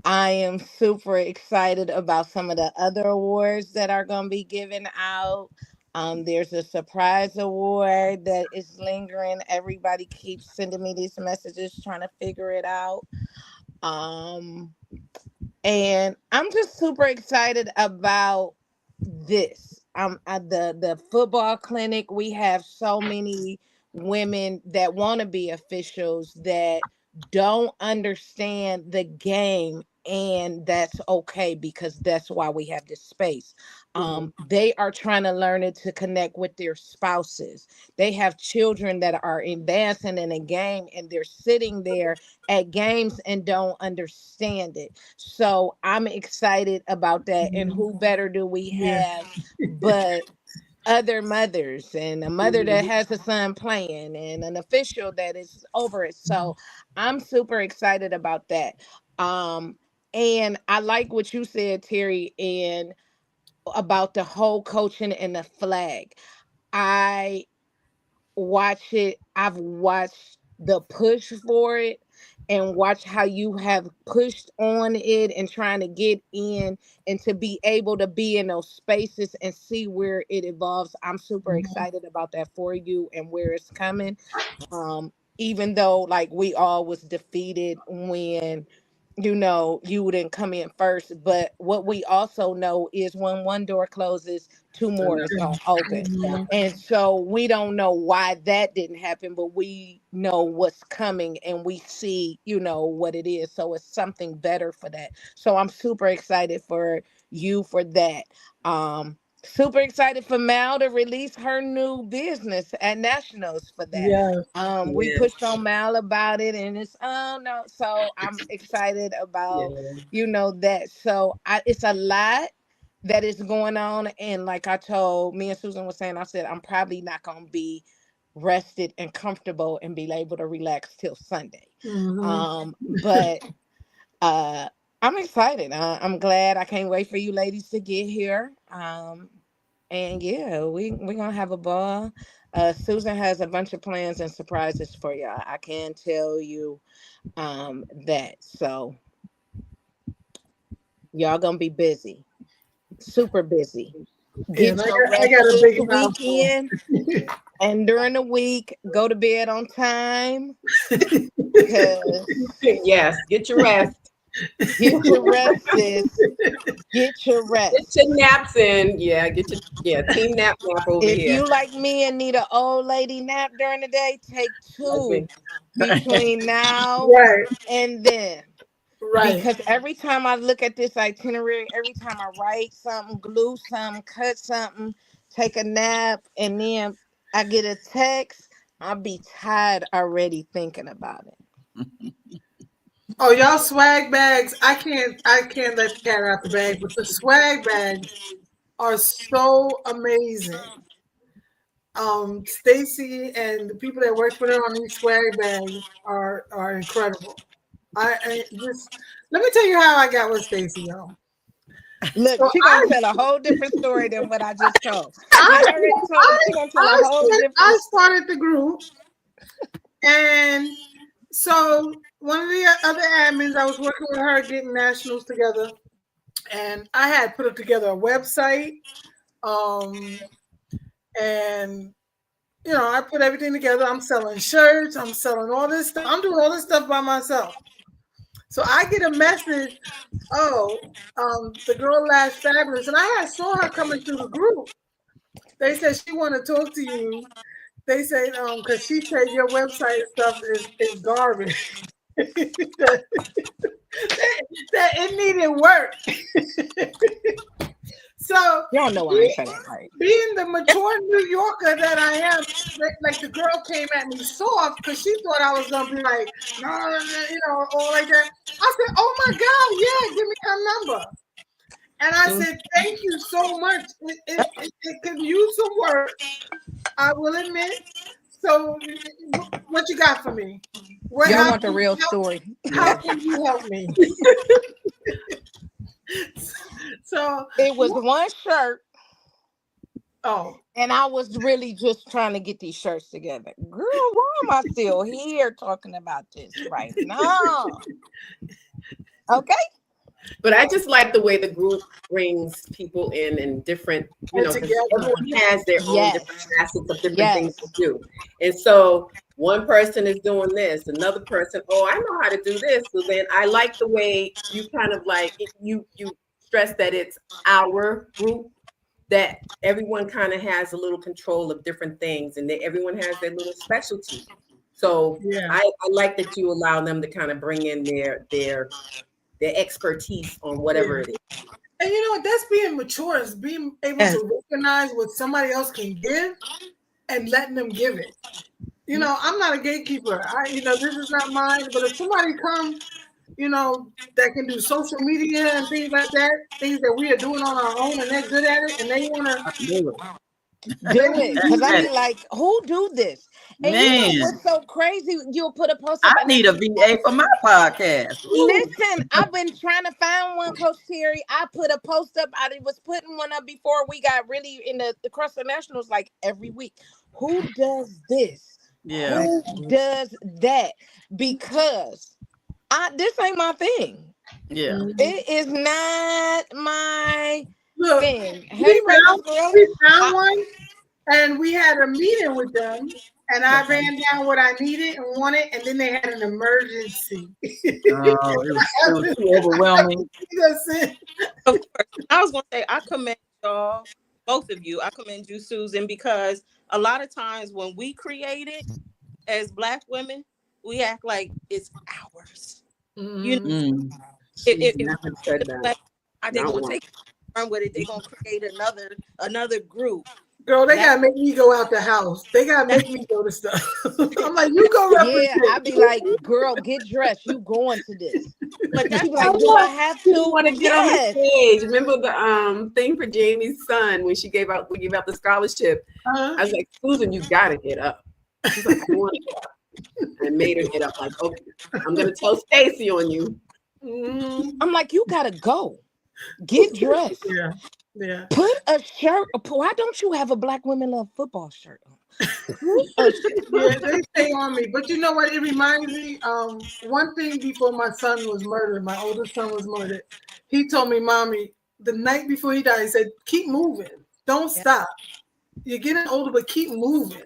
I am super excited about some of the other awards that are going to be given out. There's a surprise award that is lingering. Everybody keeps sending me these messages trying to figure it out. And I'm just super excited about this. At the football clinic, we have so many women that want to be officials that don't understand the game, and that's okay because that's why we have this space. They are trying to learn it to connect with their spouses. They have children that are advancing in a game, and they're sitting there at games and don't understand it. So I'm excited about that. And who better do we have but other mothers, and a mother that has a son playing, and an official that is over it. So I'm super excited about that. And I like what you said, Terry, and about the whole coaching and the flag. I watch it. I've watched the push for it and watch how you have pushed on it and trying to get in and to be able to be in those spaces and see where it evolves. I'm super excited about that for you and where it's coming. Even though like we all was defeated when you didn't come in first, but what we also know is when one door closes, two more is going to open. And so we don't know why that didn't happen, but we know what's coming and we see, what it is. So it's something better for that. So I'm super excited for you for that. Super excited for Mal to release her new business at Nationals for that. Yes. We Yes. pushed on Mal about it, and it's no. So I'm excited about that. So it's a lot that is going on, and like I told me and Susan was saying, I said I'm probably not gonna be rested and comfortable and be able to relax till Sunday. But I'm excited. I'm glad. I can't wait for you ladies to get here. And yeah, we're gonna have a ball. Susan has a bunch of plans and surprises for y'all. I can tell you that. So y'all gonna be busy, super busy. Get Yeah, your I rest got a this big mouth. weekend, and during the week, go to bed on time. Because Yes, get your rest. Get your rest, sis. Get your rest. Get your naps in. Yeah, team nap over If here. you like me and need an old lady nap during the day, take 2 Husband. between now Right, and then. right. Because every time I look at this itinerary, every time I write something, glue something, cut something, take a nap, and then I get a text, I'll be tired already thinking about it. Oh, y'all swag bags. I can't let the cat out the bag, but the swag bags are so amazing. Stacy and the people that work for her on these swag bags are incredible. I just let me tell you how I got with Stacy, y'all. Look, So she gonna tell a whole different story than what I just told. I, I already told her she gonna tell a whole different. I started the group, and so one of the other admins, I was working with her getting nationals together, and I had put together a website, and you know, I put everything together. I'm selling shirts, I'm selling all this stuff. I'm doing all this stuff by myself. So I get a message, the girl Lash Fabulous, and I saw her coming through the group. They said she want to talk to you. They say, because she said your website stuff is garbage. that it needed work. So Y'all know I ain't say that right. Being the mature New Yorker that I am, like the girl came at me soft because she thought I was gonna be like, no, all like that. I said, oh my God, yeah, give me her number. And I said, thank you so much. It could use some work, I will admit. So, what you got for me? Y'all want the real story? How can you help me? So it was one shirt. Oh. And I was really just trying to get these shirts together. Girl, why am I still here talking about this right now? Okay. But I just like the way the group brings people in and different, because everyone has their own different facets of different things to do. And so one person is doing this, another person, I know how to do this. So then I like the way you kind of you stress that it's our group, that everyone kind of has a little control of different things and that everyone has their little specialty. So I like that you allow them to kind of bring in their expertise on whatever it is. And that's being mature, is being able to recognize what somebody else can give and letting them give it. I'm not a gatekeeper. This is not mine, but if somebody comes, that can do social media and things like that, things that we are doing on our own and they're good at it and they want to do it. Because I be like, who do this? And you know what's so crazy? You'll put a post up. I need a VA for my podcast. Listen, I've been trying to find one, Coach Terry. I put a post up. I was putting one up before we got really in the CrossFit Nationals, like every week. Who does this? Yeah. Who does that? Because this ain't my thing. Yeah. It is not my thing. We found one and we had a meeting with them and I ran down what I needed and wanted, and then they had an emergency. It was too overwhelming. Of course. I was going to say, I commend y'all, both of you. I commend you, Susan, because a lot of times when we create it as Black women, we act like it's ours. Mm-hmm. Are they going to take run with it? They're going to create another group. Girl, they gotta make me go out the house. They gotta make me go to stuff. I'm like, you go represent. Yeah, I'd be like, girl, get dressed. You going to this? But that's like, do I have to? Want to get on the stage? Remember the thing for Jamie's son when we gave out the scholarship? I was like, Susan, you gotta get up. She's like, I want to get up. I made her get up. Like, okay, I'm gonna tell Stacy on you. I'm like, you gotta go. Get dressed. Yeah. Put a shirt. Why don't you have a Black Women Love Football shirt on? They stay on me. But you know what? It reminds me, one thing before my son was murdered, my oldest son was murdered, he told me, Mommy, the night before he died, he said, keep moving. Don't stop. You're getting older, but keep moving.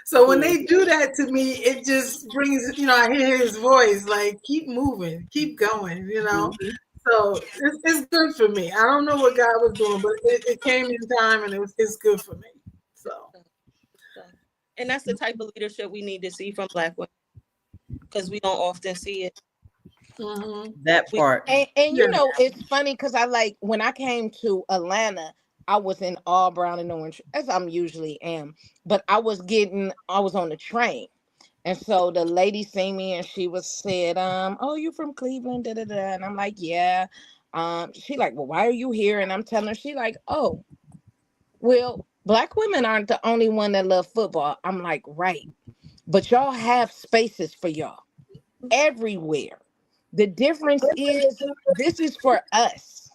So when they do that to me, it just brings, I hear his voice, like, keep moving, keep going, So it's good for me. I don't know what God was doing, but it came in time, and it's good for me. So. And that's the type of leadership we need to see from Black women, because we don't often see it. That part. And it's funny because when I came to Atlanta, I was in all brown and orange, as I'm usually am, but I was on the train. And so the lady seen me and she said, oh, you from Cleveland, da da da. And I'm like, yeah. She like, well, why are you here? And I'm telling her, she like, oh, well, Black women aren't the only one that love football. I'm like, right. But y'all have spaces for y'all everywhere. The difference is this is for us.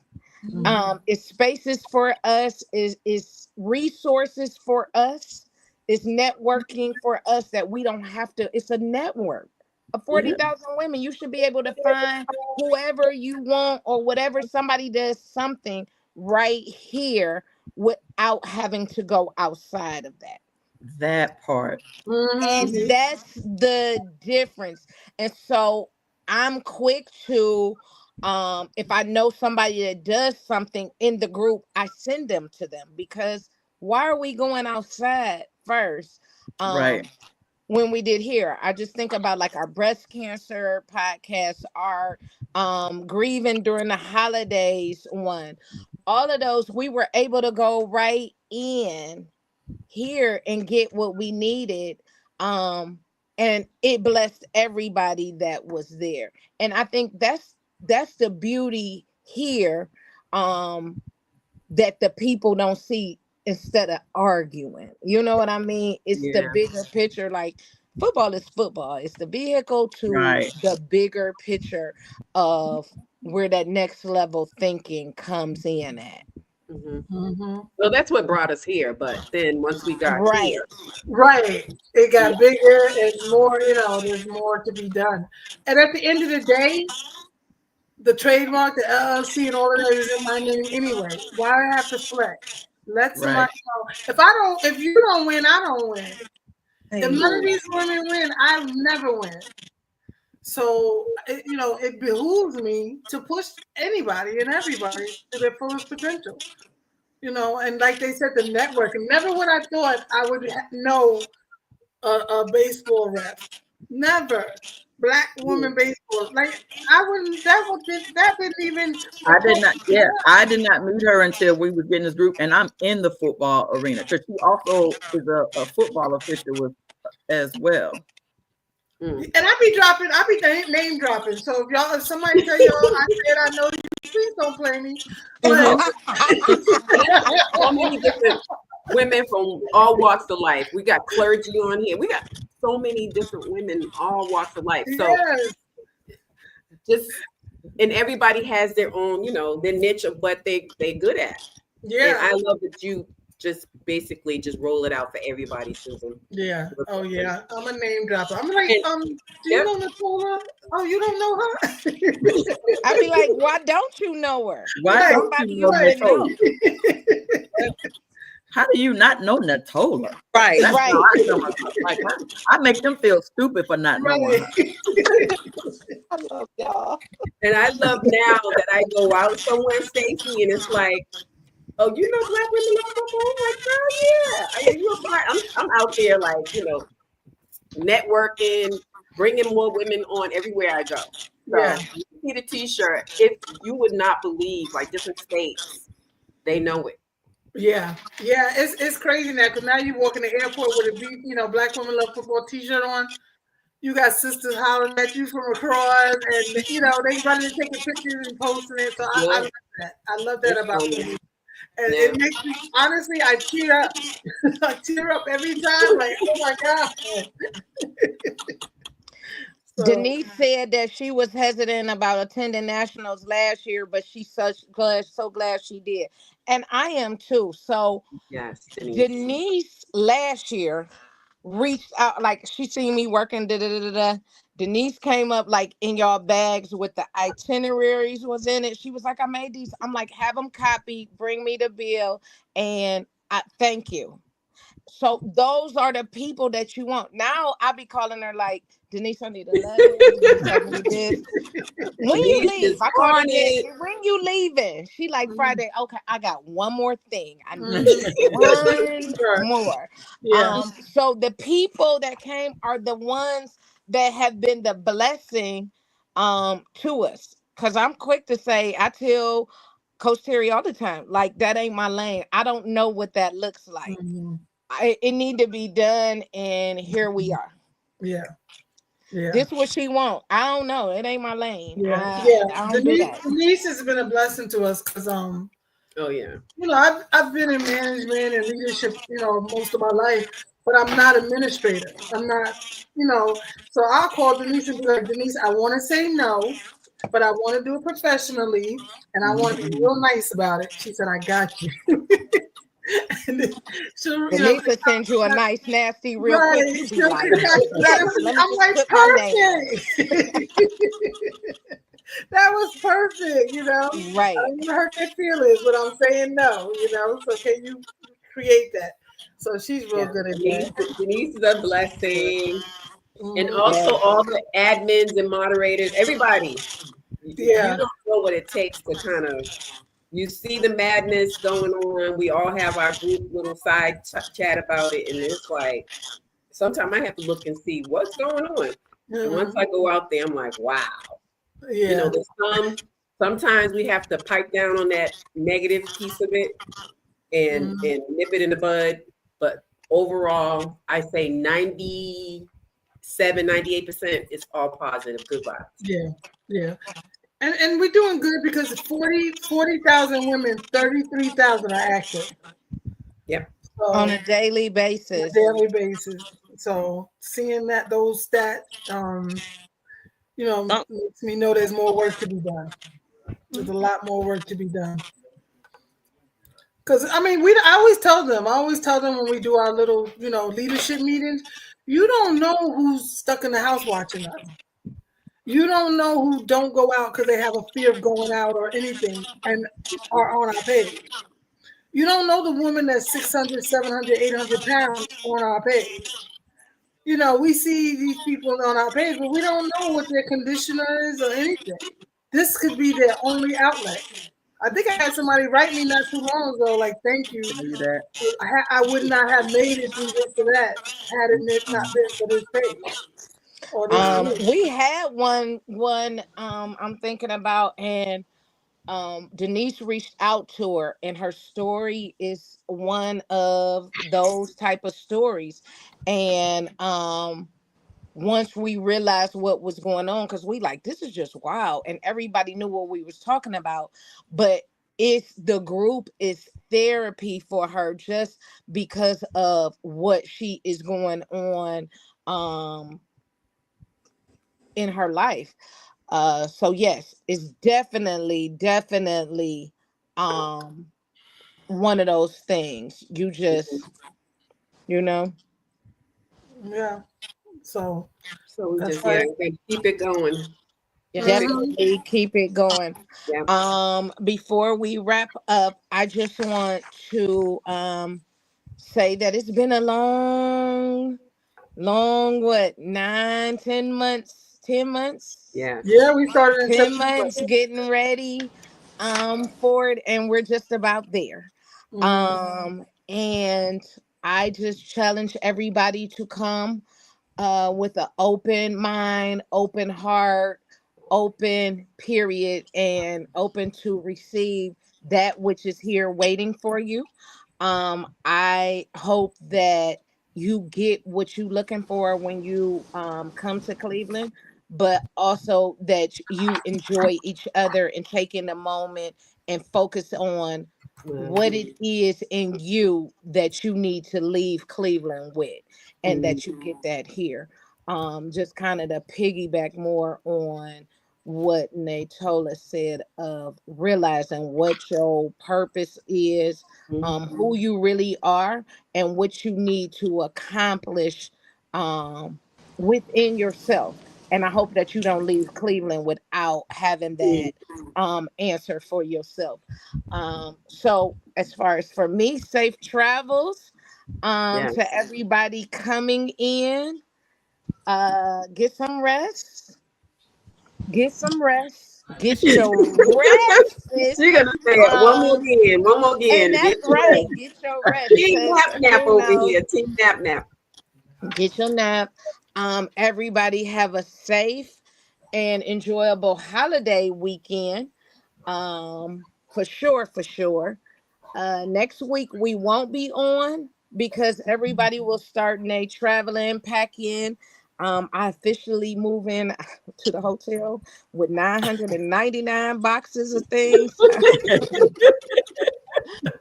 It's spaces for us, is resources for us, it's networking for us that we don't have to. It's a network of 40,000 women. You should be able to find whoever you want or whatever. Somebody does something right here without having to go outside of that. That part. And that's the difference. And so I'm quick to, if I know somebody that does something in the group, I send them to them, because why are we going outside first? Right. When we did here, I just think about like our breast cancer podcast, our grieving during the holidays one, all of those, we were able to go right in here and get what we needed. And it blessed everybody that was there. And I think that's the beauty here, that the people don't see. Instead of arguing, you know what I mean? It's the bigger picture. Like, football is football. It's the vehicle to the bigger picture of where that next level thinking comes in at. Well, that's what brought us here. But then once we got here, it got bigger and more. There's more to be done. And at the end of the day, the trademark, the LLC, and all of that is in my name anyway. Why do I have to flex? Let somebody know. If you don't win, I don't win. If none of these women win, I never win. So, it behooves me to push anybody and everybody to their fullest potential. And like they said, the network. And never would I thought I would know a baseball rep. Never. Black woman baseball. Like, I wouldn't, that didn't even. I did not meet her until we were getting this group, and I'm in the football arena, because she also is a football official as well. And I be name dropping. So if somebody tell y'all I said I know you, please don't play me. But so many different women from all walks of life. We got clergy on here. We got so many different women, all walks of life. So and everybody has their own, their niche of what they good at. Yeah. And I love that you just basically just roll it out for everybody, Susan. Yeah. Oh yeah. I'm a name dropper. I'm like, do you know Natola? Oh, you don't know her? I'd be like, why don't you know her? Why don't you know Natola? How do you not know Natola? Right. That's I make them feel stupid for not knowing her. I love y'all. And I love now that I go out somewhere, Stacey, and it's like, oh, you know Black women love football? I'm like, oh yeah. You a part? I'm out there like, networking, bringing more women on everywhere I go. So you see the T-shirt. If you would not believe, like, different states, they know it. Yeah, it's crazy now, because now you walk in the airport with a Black women love football T-shirt on. You got sisters hollering at you from across, and they running, taking pictures and posting it. So I love that. I love that about me. And it makes me, honestly, I tear up. I tear up every time. Like, oh my God. Denise said that she was hesitant about attending nationals last year, but she's so glad she did. And I am too. So yes, Denise last year reached out, like she seen me working. Denise came up like in y'all bags with the itineraries was in it. She was like, I made these. I'm like, have them copied, bring me the bill, and I thank you. So those are the people that you want. Now I be calling her like, Denise, I need a letter. Denise, I need this. When you Denise leave, is I called her on that. it. When you leaving? She like Friday. Okay, I got one more thing. I need Mhm. one more. Yeah. So the people that came are the ones that have been the blessing to us. Cause I'm quick to say, I tell Coach Terry all the time, like that ain't my lane. I don't know what that looks like. Mhm. It need to be done, and here we are. Yeah. Yeah. This what she want. I don't know. It ain't my lane. Yeah. Yeah. I don't do Denise, that. Denise has been a blessing to us because Oh yeah. I've been in management and leadership, most of my life, but I'm not administrator. I'm not, so I'll call Denise and be like, Denise, I want to say no, but I want to do it professionally and I want to be real nice about it. She said, I got you. And then she'll, Denise will send you a nice, nasty, real quick. right. You be She'll like, congratulate yes, me. let me I'm just like, put my name. perfect. That was perfect, I Right. don't hurt their feelings, but I'm saying no, so can you create that? So she's real Yeah. good at Denise, that. Denise is a blessing. And Mhm. also Yes. all the admins and moderators, everybody. Yeah. You don't know what it takes to kind of, you see the madness going on. We all have our group little side chat about it. And it's like, sometimes I have to look and see what's going on. And once Mhm. I go out there, I'm like, wow. Yeah. There's sometimes we have to pipe down on that negative piece of it and Mhm. nip it in the bud. But overall, I say 98% is all positive, good vibes. Yeah. Yeah. And we're doing good because 40,000 women, 33,000 are active. Yep. So On a daily on basis. a daily basis. So seeing those stats, makes me know there's more work to be done. There's a lot more work to be done. Because I always tell them when we do our little, leadership meetings, you don't know who's stuck in the house watching us. You don't know who don't go out because they have a fear of going out or anything and are on our page. You don't know the woman that's 600, 700, 800 pounds on our page. We see these people on our page, but we don't know what their conditioner is or anything. This could be their only outlet. I think I had somebody write me not too long ago, like, thank you. I would not have made it through this or that had it not been for this page. Or this group. We had one I'm thinking about, and Denise reached out to her, and her story is one of those type of stories. And once we realized what was going on, because we like, this is just wild, and everybody knew what we was talking about, but the group is therapy for her just because of what she is going on in her life. So yes, it's definitely one of those things. You just, you know, Yeah. So we that's just right. keep it going. definitely keep it going. Yeah. Before we wrap up, I just want to say that it's been a long, what, 9, 10 months, 10 months? Yeah. Yeah, we started in 10 September. months getting ready for it, and we're just about there. And I just challenge everybody to come with an open mind, open heart, open period, and open to receive that which is here waiting for you. I hope that you get what you're looking for when you come to Cleveland, but also that you enjoy each other and take in a moment and focus on what it is in you that you need to leave Cleveland with, and that you get that here. Just kind of to piggyback more on what Natola said of realizing what your purpose is, who you really are, and what you need to accomplish within yourself. And I hope that you don't leave Cleveland without having that answer for yourself. So as far as for me, safe travels. Yes. To everybody coming in, get some rest. Get some rest. Get your rest, sis. She's gonna say it one more Um, again, one more again. and To get that's your right. rest. Get your rest Team because nap nap you over know, here. Team nap nap. get your nap. Everybody have a safe and enjoyable holiday weekend. For sure, for sure. Next week we won't be on because everybody will start their traveling, packing. I officially move in to the hotel with 999 boxes of things.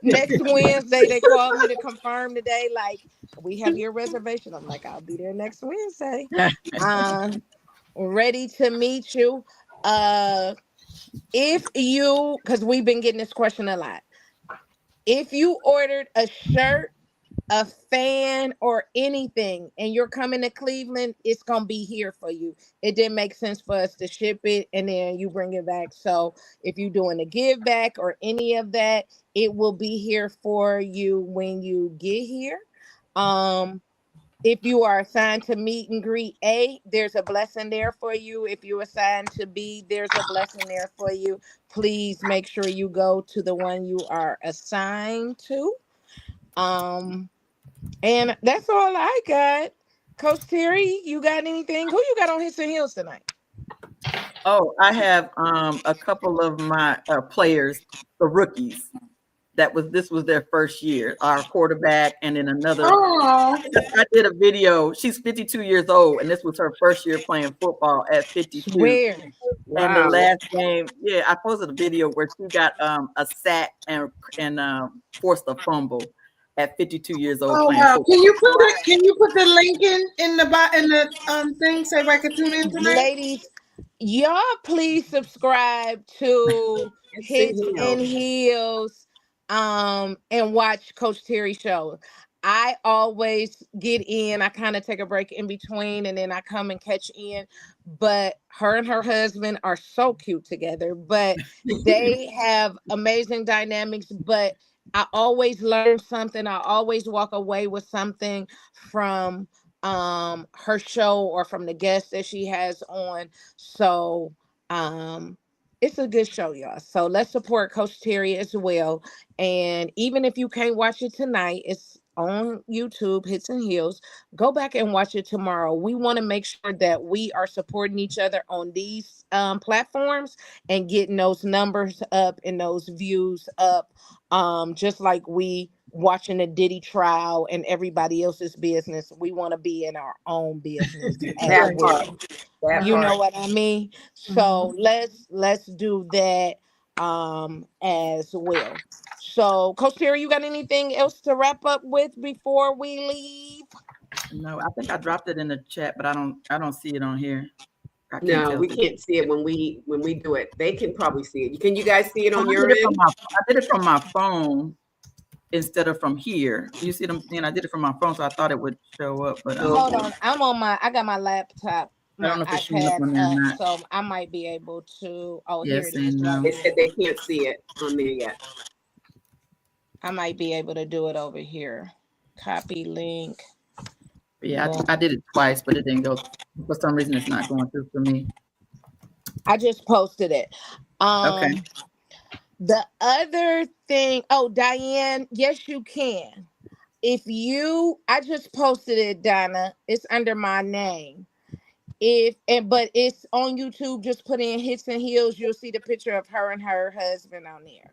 Next Wednesday, they called me to confirm today, like, we have your reservation. I'm like, I'll be there next Wednesday. Uh, Ready to meet you. If you, because we've been getting this question a lot. If you ordered a shirt, a fan, or anything, and you're coming to Cleveland, it's gonna be here for you. It didn't make sense for us to ship it and then you bring it back. So if you're doing a give back or any of that, it will be here for you when you get here. Um, if you are assigned to meet and greet A, there's a blessing there for you. If you're assigned to B, there's a blessing there for you. Please make sure you go to the one you are assigned to. Um, and that's all I got. Coach Terry, you got anything? Who you got on Hits and Heels tonight? Oh, I have a couple of my players, the rookies. This was their first year, our quarterback, and then another. Oh, I did a video. She's 52 years old, and this was her first year playing football at 52. Swear. And the Wow. last game, yeah, I posted a video where she got a sack and forced a fumble at 52 years old oh playing wow! football. Can you put the link in the thing so everybody can tune in tonight? Ladies, y'all please subscribe to Hits and Heels and watch Coach Terry show. I always get in, I kind of take a break in between and then I come and catch in. But her and her husband are so cute together, but they have amazing dynamics. But I always learn something. I always walk away with something from her show or from the guests that she has on. So it's a good show, y'all. So let's support Coach Terry as well. And even if you can't watch it tonight, it's on YouTube, Hits and Heels. Go back and watch it tomorrow. We want to make sure that we are supporting each other on these platforms and getting those numbers up and those views up. Just like we watching the Diddy trial and everybody else's business, we want to be in our own business as That well. part. That You know part. what I mean? So let's do that as well. So, Coach Terry, you got anything else to wrap up with before we leave? No, I think I dropped it in the chat, but I don't see it on here. I can't No, tell. we can't see it when we do it. They can probably see it. Can you guys see it on I your did it end? I did it from my phone instead of from here. You see what I'm saying? I did it from my phone, so I thought it would show up, but Hold on. I got my laptop, I don't my know if it's showing up iPad on there or up, not. so I might be able to. Oh, here Yes it is. and no. They said they can't see it on there yet. I might be able to do it over here. Copy link. Yeah, Boom. I did it twice, but it didn't go. For some reason, it's not going through for me. I just posted it. Okay. The other thing, oh, Diane, yes, you can. I just posted it, Donna. It's under my name. But it's on YouTube. Just put in Hits and Heels. You'll see the picture of her and her husband on there.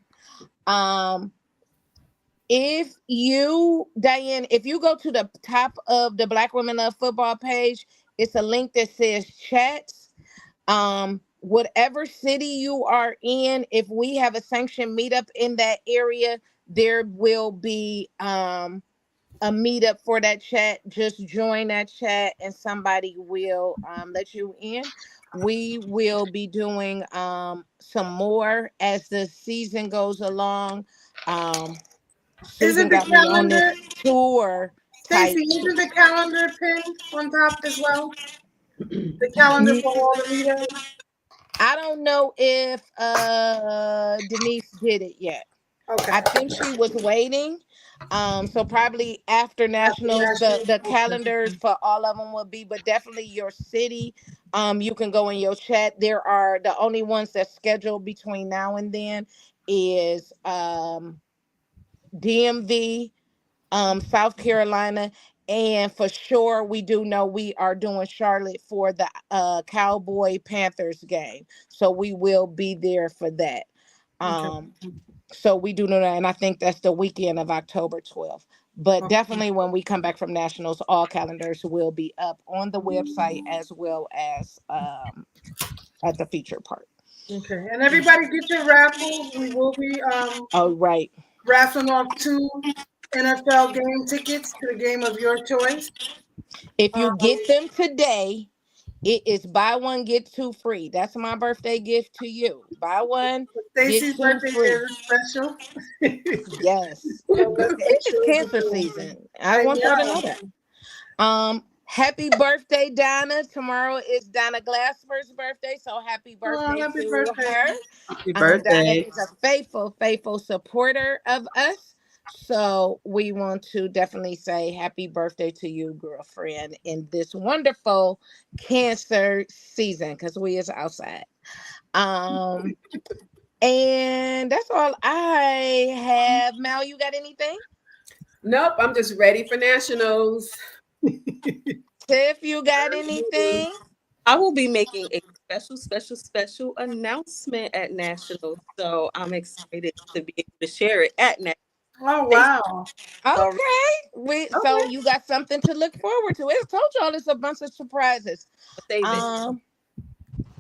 If you, Diane, if you go to the top of the Black Women Love Football page, it's a link that says chats. Whatever city you are in, if we have a sanctioned meetup in that area, there will be a meetup for that chat. Just join that chat and somebody will let you in. We will be doing some more as the season goes along. Isn't Susan the got me on calendar, this tour type. Stacey, isn't the calendar pinned on top as well? The calendar for all the meetups? I don't know if Denise did it yet. Okay. I think she was waiting. So probably after nationals, the Nationals. calendars for all of them will be, but definitely your city. You can go in your chat. There are the only ones that's scheduled between now and then is DMV, South Carolina, and for sure we do know we are doing Charlotte for the Cowboy Panthers game, so we will be there for that. Um, so we do know that, and I think that's the weekend of October 12th. But definitely when we come back from nationals, all calendars will be up on the website as well as at the feature part. Okay, and everybody get your raffles. We will be Oh, right. raffling off 2 NFL game tickets to the game of your choice. If you get them today, it is buy one, get 2 free. That's my birthday gift to you. Buy one, Stacy's get 2 birthday free. is special. Yes. So let's make It's sure cancer we do it. season. I want y'all to know that. Happy birthday, Donna. Tomorrow is Donna Glasper's birthday, so happy birthday happy to birthday. her. Happy Donna birthday. is a faithful supporter of us. So we want to definitely say happy birthday to you, girlfriend, in this wonderful cancer season, because we is outside. And that's all I have. Mal, you got anything? Nope, I'm just ready for nationals. Tiff, you got anything? I will be making a special announcement at National. So I'm excited to be able to share it at National. Oh wow. Okay. So you got something to look forward to. I told y'all it's a bunch of surprises. Save it.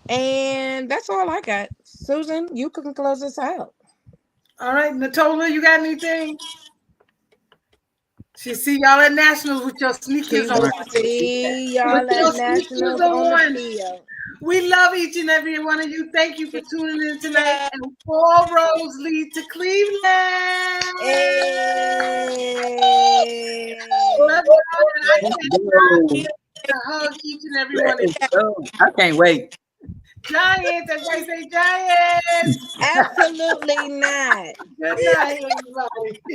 And that's all I got. Susan, you can close this out. All right, Natola, you got anything? She see y'all at nationals with your She sneakers on. will see y'all With your at nationals sneakers on the on. field. We love each and every one of you. Thank you for tuning in tonight. And 4 roads lead to Cleveland. Hey. Love you all, and I cannot wait to hug each and every one of you. I can't wait. Giants, everybody say Giants. Absolutely not. Good night, everybody.